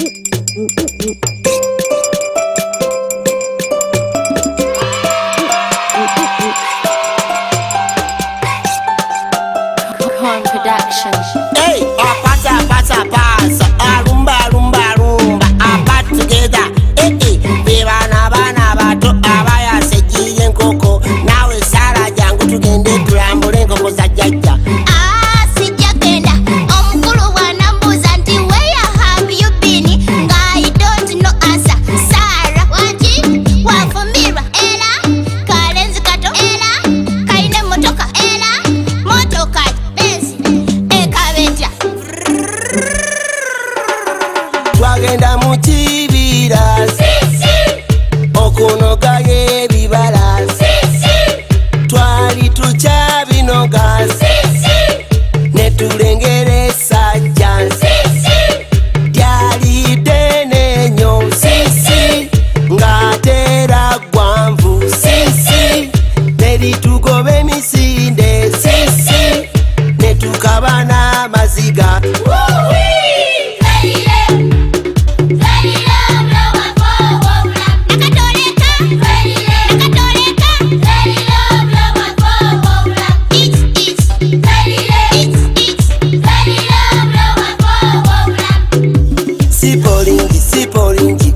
Hey, pasa, rumba, apart together. Bana bato abaya sejiye nkoko nawe sara jangu tugende tulambule enkoko za jjajja. Sijagenda omukulu bwanambuuza nti where have you been nga I don't know answer. Sara wangi wafumbirwa era kalenzi kato era kaine motoka era motoka benzi ekabetya. Twagenda mu kibira okunoga ebibala twali tukyabinoga ne tulengera essajja lyali ddene nnyo ng'ate era ggwanvu ne litugoba emisinde ne tukaba n'amaziga.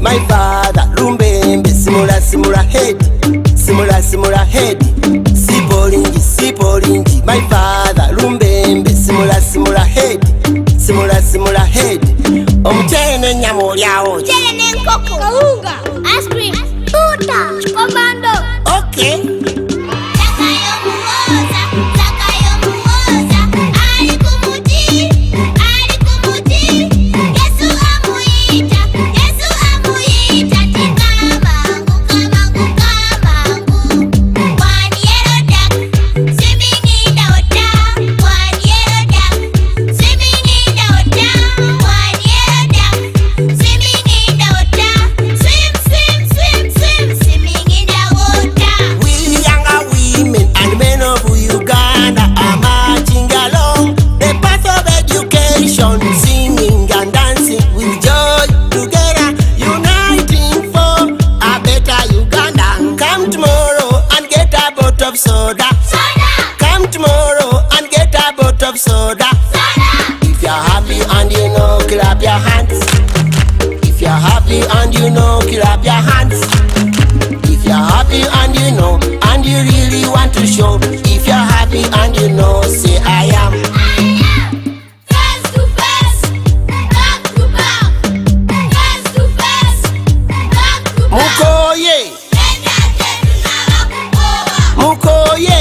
My father lumbembe simula head sipolingi my father lumbembe simula head omukyere n'ennyama olyawo mukyere n'enkoko kawunga ice cream tuta komando. Okay. Come tomorrow and get a bottle of soda. If you're happy and you know, clap your hands. If you're happy and you know, clap your hands. If you're happy and you know, and you really want to show. If you're happy and you know, say I am. Face to face, back to back. Face to face, back to back. Mukoye. Mukoye.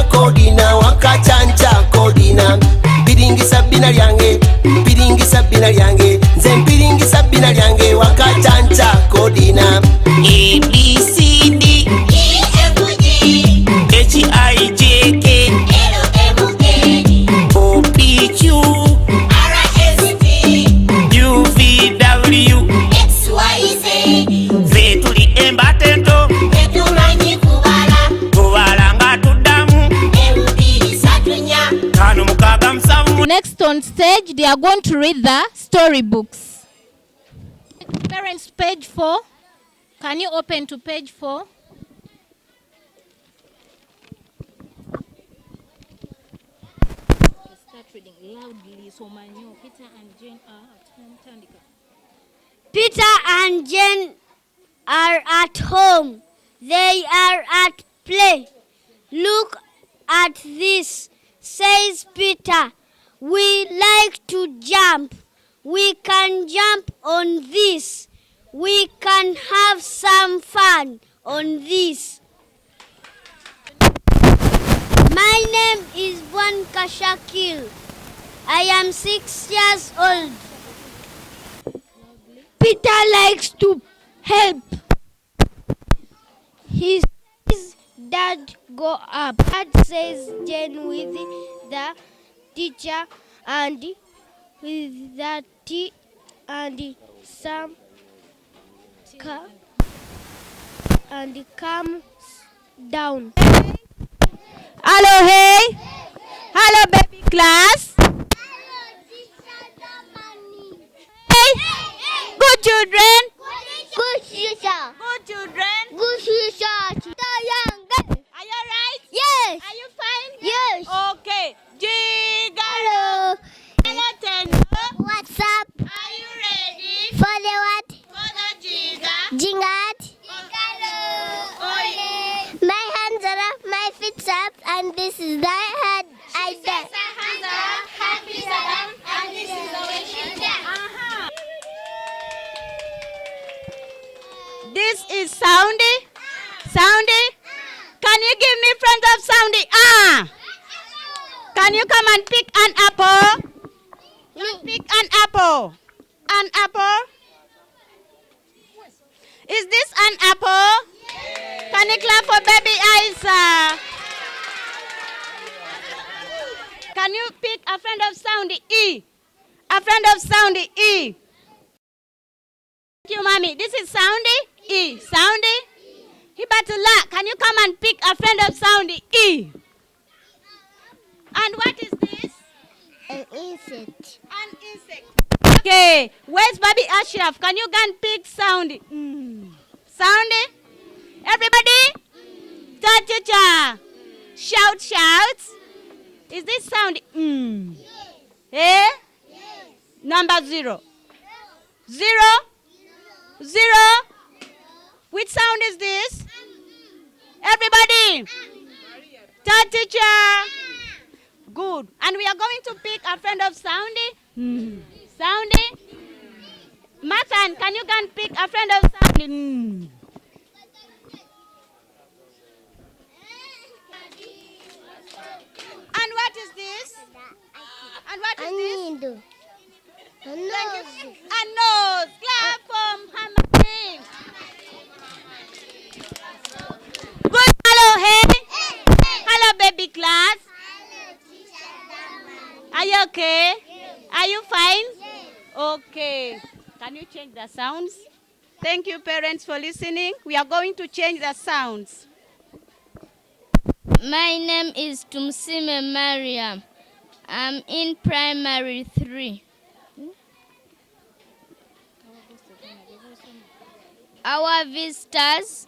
Kodina wakachancha kodina mpiringisa bina lyange nze mpiringisa bina lyange wakachancha kodina ABCD HIJK OPQ UVW XYZ zetuli embatento etumanyi kubala nga tuddamu ebubiri kano mukaga musanvu. Next on stage they are going to read the storybooks. Parents, page 4. Can you open to page 4? Start reading loudly so manyo. Peter and Jane are at home. Tandika. Peter and Jane are at home. They are at play. Look at this, says Peter. We like to jump. We can jump on this. We can have some fun on this. My name is Bwanka Shakil. I am 6 years old. Peter likes to help. He says, Dad, go up. Dad says Jane with the teacher and with the tea and some and comes down. Hello, hey. Hello. Class? Hey. Good children? Good teacher. Good children? Good teacher. Are you right? Yes. Are you fine? Yes. Okay. Jigalo. Hello. Hello, Tendo. What's up? Are you ready For the what? for the jiga? Jingat. Oh, yeah. My hands are up, my feet up, and this is the head. I did. Hands up, happy Saddam, and this is the way she dance. This is Soundy. Soundy. Can you give me friends of Soundy? Ah. Can you come and pick an apple? Pick an apple. An apple. Is this an apple? Yeah. Can you clap for baby Isa? Can you pick a friend of Soundy? E. A friend of Soundy. E. Thank you, mommy. This is Soundy. E. Soundy. Hibatullah, can you come and pick a friend of Soundy? E. And what is this? An insect. An insect. Okay. Where's Baby Ashraf? Can you go and pick Soundy? Soundy? Everybody? Cha-cha-cha. Shout, shout. Is this Soundy? Eh? Number 0. 0. 0. Which sound is this? Everybody. Cha-cha-cha. Good. And we are going to pick a friend of Soundy. Soundy. Mathan, can you go and pick a friend of Soundy? And what is this? And what is this? A nose. A nose. Clap for Muhammad. Good. Hello, hey. Hello, baby class. Are you okay? Are you fine? Okay. Can you change the sounds? Thank you, parents, for listening. We are going to change the sounds. My name is Tumsime Mariam. I'm in primary 3. Our visitors,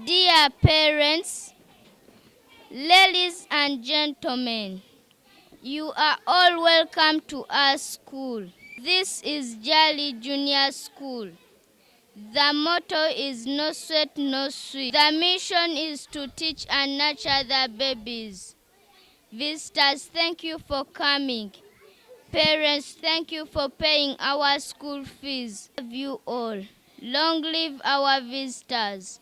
dear parents, ladies and gentlemen, you are all welcome to our school. This is Jali Junior School. The motto is no sweat, no sweet. The mission is to teach and nurture the babies. Visitors, thank you for coming. Parents, thank you for paying our school fees. Love you all. Long live our visitors.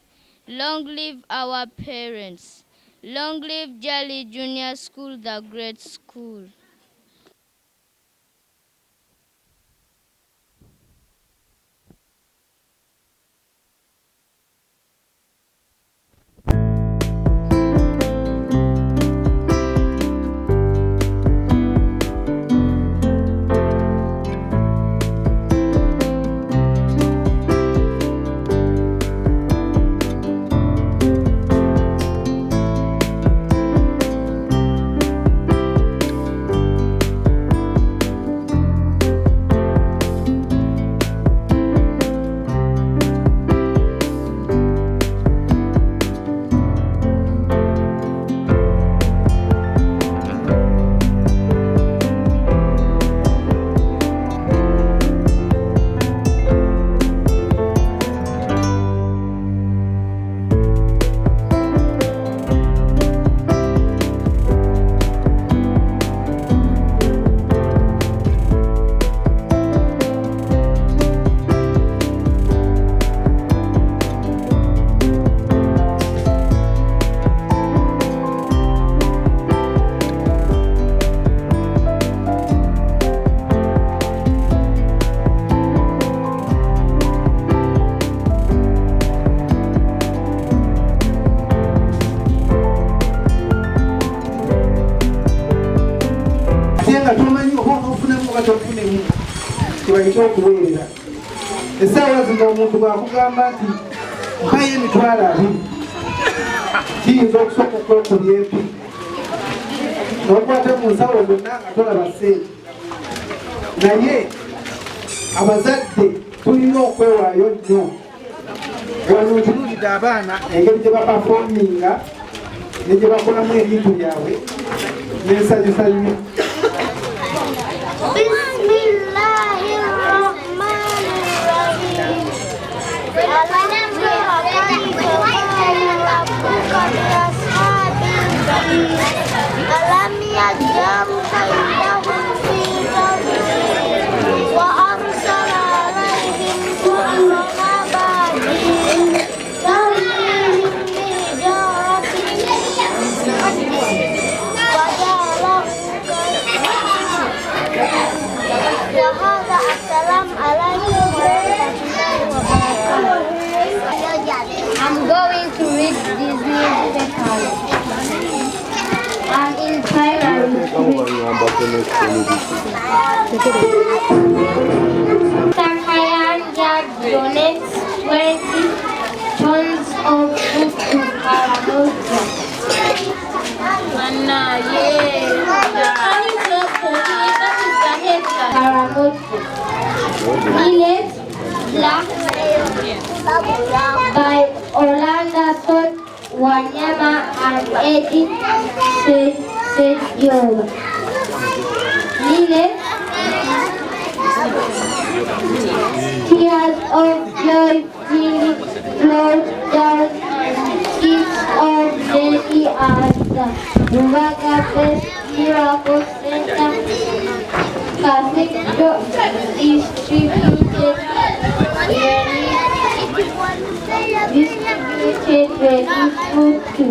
Long live our parents. Long live Jali Junior School, the great school. okuwelera essaawa zino omuntu bwakugamba nti mpayo emitwalo 2 kiyinza okusooka okwekulya empi n'okwata mu nsawo zonna nga tolaba ssente. Naye abazadde tulina okwewaayo nnyo. Wano ntunuulidde abaana engeri gye bapafoominga ne gye bakolamu ebintu byabwe n'ensanyusa nnyo. I'm going to read this newspaper. I'm in primary school. Takayanja donates 20 tons of food to Karamoja. Millet, black, by Orlando Sot, Wanyama, and Eddie Sejola. Millet, tears of joy flowed down cheeks of Nelly as the Ruvaga Best Miracle Center Cathedral distributed ready food to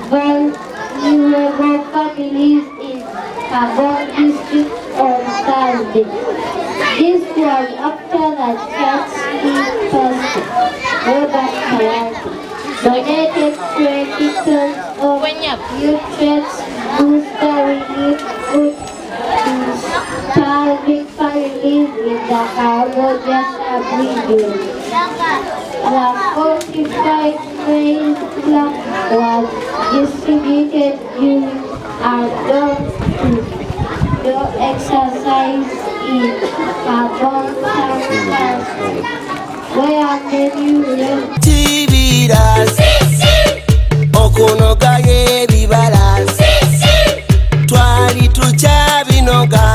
vulnerable families in Kabong district on Thursday. This was after the churchly pastor, Robert Kayati, donated 20 tons of nutrients booster relief food to starving families in the Karamoja region. The fortified maize flour was distributed during a door exercise in Kabong Town, where many Tibiras okunoga ebibalas twali tukyabinoga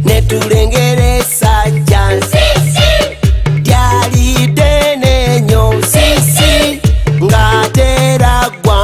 netulengera esajja lyali ddene nnyo sisi ng'ateera ggwa.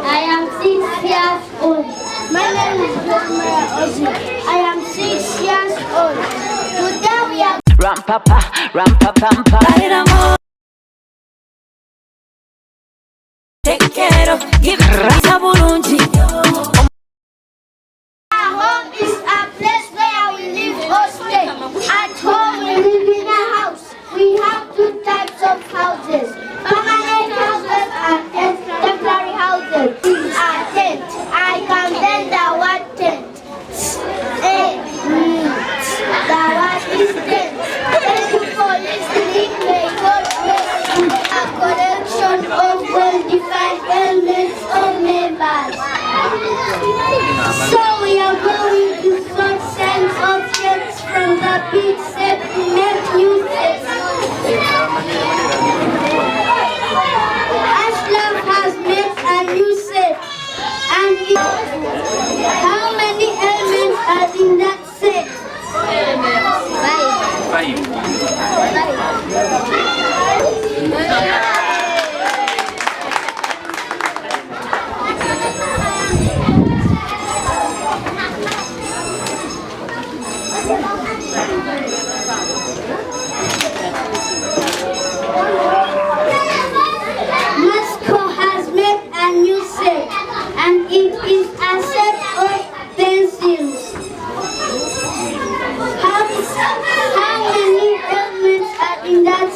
I am 6 years old. My name is Ozzy. I am 6 years old. Today we are Rampapa, rampapampa. Take care of, give it bulungi. Our home is a place where we live or stay. At home we live in a house. We have 2 types of houses. Permanent houses and temporary houses. A tent. I can tell the word tent. The word is tent. Thank you for listening. May God bless you. A collection of well-defined elements or members. So we are going to sort sense objects from the big set to make new sets. Ashley has made a new set. And how many elements are in that set? 5.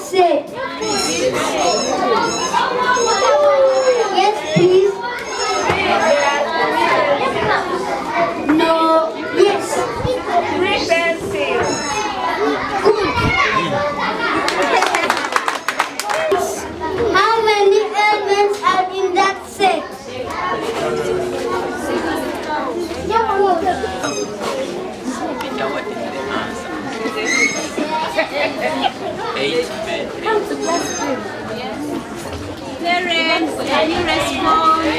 set. Yes, please. No. Yes. Good. How many elements are in that set? Parents, can you respond? 8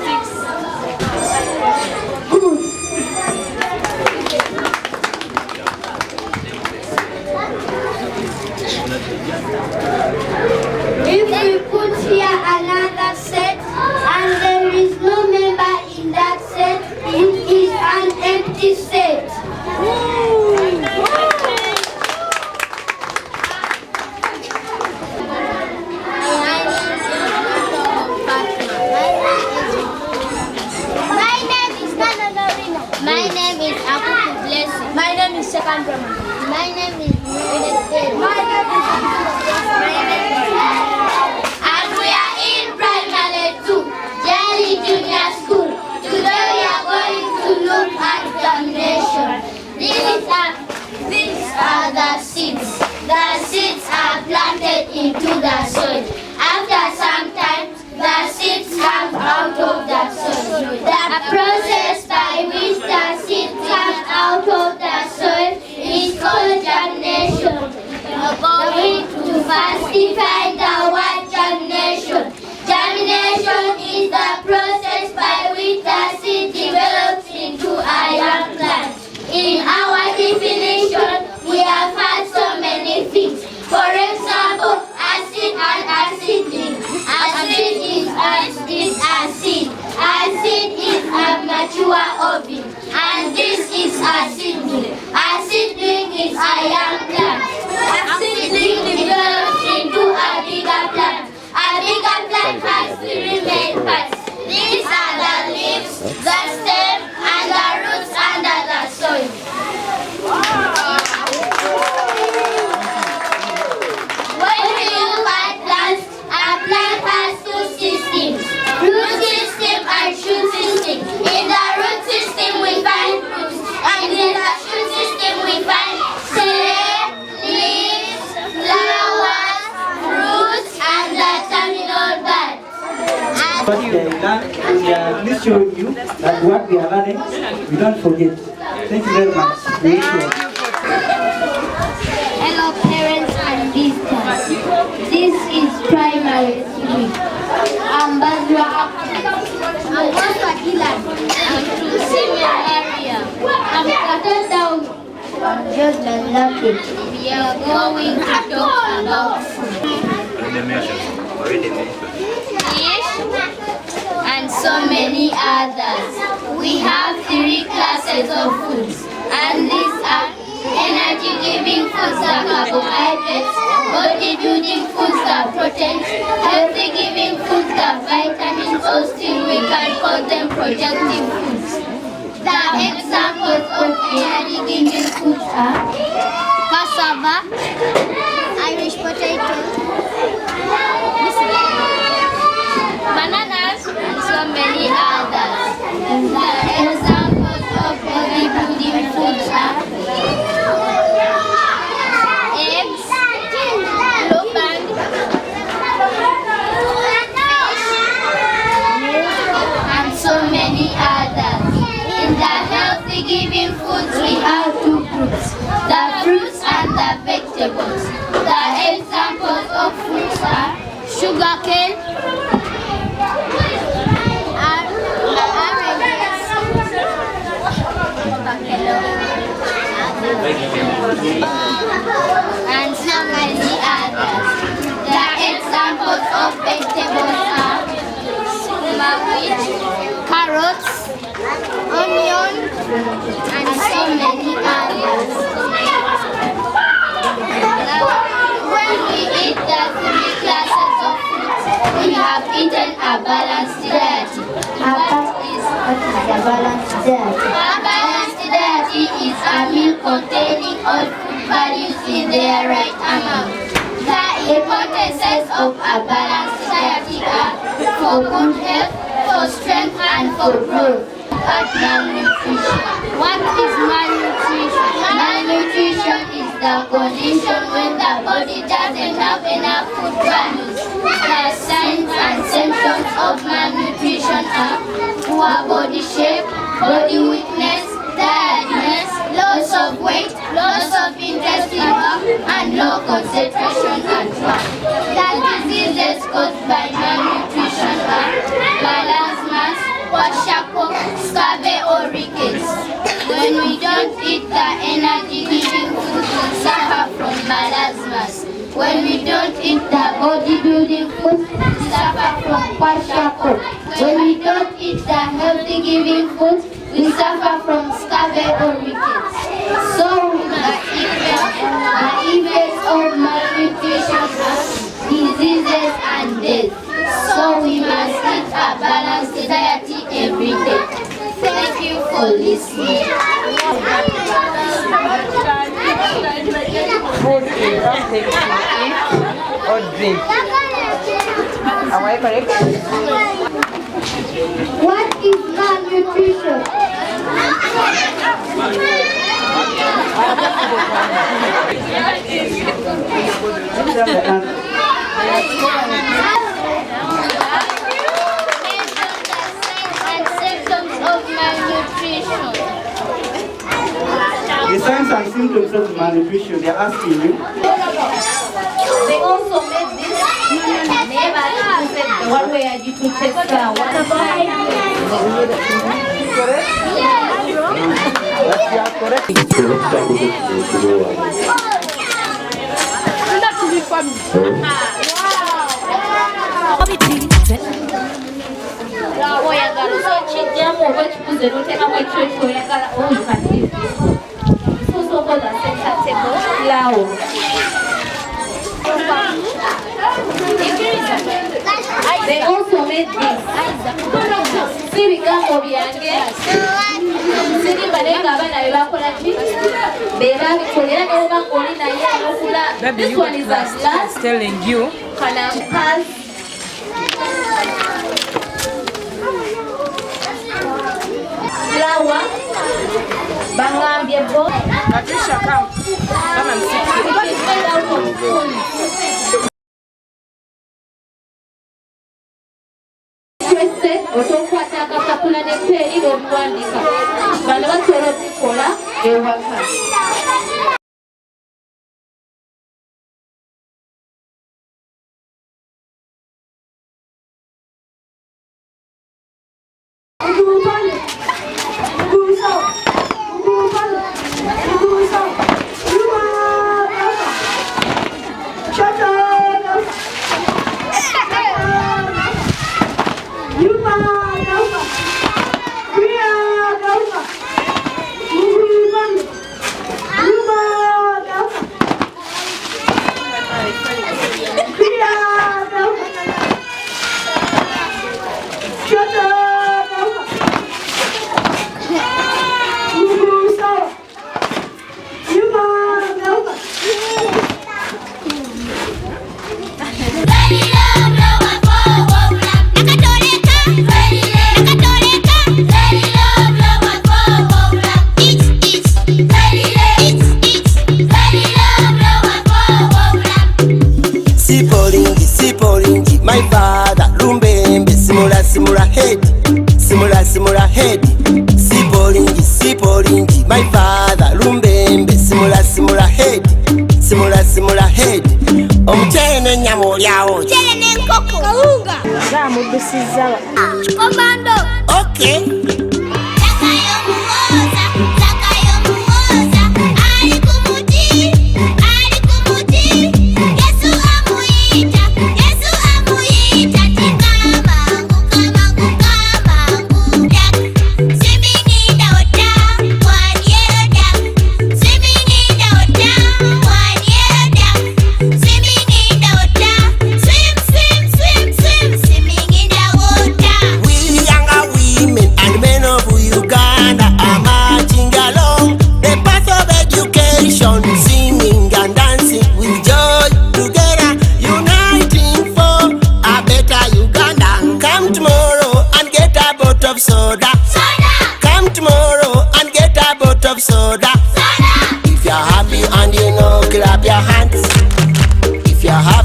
sticks. Good. If we put here another set and there is no member in that set, it is an empty set. My name is Abuku. My name is Second Brahman. My name is And we are in primary 2, Jelly Junior School. Today we are going to look at germination. These are the seeds. The seeds are planted into the soil. After some time, the seeds come out of the soil. The process by which the seeds come out of the soil is called germination. We are going to first define the word germination. Germination is the process by which the seed develops into a young plant. In our definition, we have had so many things. For example, acid and acidity. Acid is a seed. Acid is a mature ovule. And this is a seedling. A seedling is a young plant. A seedling develops into a bigger plant. A bigger plant has 3 main parts. These are the leaves, the stem, and the roots under the soil. When we look at plants, a plant has 2 systems, root system and shoot system. In the root system we find roots, and in the shoot system we find stem, leaves, flowers, roots, and the terminal bud. What we are please showing you that what we are learning, we don't forget. Thank you very much. We wish you Hello parents and visitors. This is primary 3. I'm Bazra I'm Waswa Dylan. I'm Tusime Maria. I'm Kata Down. I'm Jordan Lucky. We are going to talk about food. Fish and so many others. We have 3 classes of foods, and these are energy-giving foods, the carbohydrates, body-building foods, the proteins, healthy-giving foods, the vitamins, or still we can call them projective foods. The examples of energy-giving foods are cassava, Irish potato, bananas, and so many others. The examples of body-building foods are eggs, blueband, and so many others. In the healthy-giving foods, we have 2 groups, the fruits and the vegetables. The examples of fruits are sugarcane, and so many others. The examples of vegetables are cabbage, carrots, onion, and so many others. When we eat the 3 classes of fruits, we have eaten a balanced diet. What is a balanced diet? A balanced diet is a meal containing all food values in their right amount. The importances of a balanced society are for good health, for strength, and for growth. At malnutrition. What is malnutrition? Malnutrition is the condition when the body doesn't have enough food values. The signs and symptoms of malnutrition are poor body shape, body weakness, tiredness, loss of weight, loss of interest in work, and low concentration at work. The diseases caused by malnutrition are marasmus, kwashiorkor, scurvy, or rickets. When we don't eat the energy-giving food, we suffer from marasmus. When we don't eat the body-building food, we suffer from kwashiorkor. When we don't eat the healthy-giving food, we suffer from scurvy or rickets. So the effects of malnutrition are diseases and death. So we must eat a balanced society every day. Thank you for listening. Food is something to eat or drink. Am I correct? What is malnutrition? The signs and symptoms of malnutrition, they're asking you. They also made this never the one where you could test water They also made this. See bigambo byange. Siri balenga abana bebakola ki? Beba bikolera ne bakoli na ye okula. This one is a glass. Telling you. Kana pass. Flour. Bangambye bo. Patricia, come and sit here. Otokwata akapapula ne peni n'okuwandika. Bano basobola okukola ewaka. My father, Lumbembe, simula head, simula head. Sipolingi, my father, Lumbembe, simula head, simula head. Omchene nyamo yao. Chele nenkoko. Kaunga. Zamu dusizawa. Komando. Okay.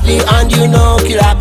happy and you know, clap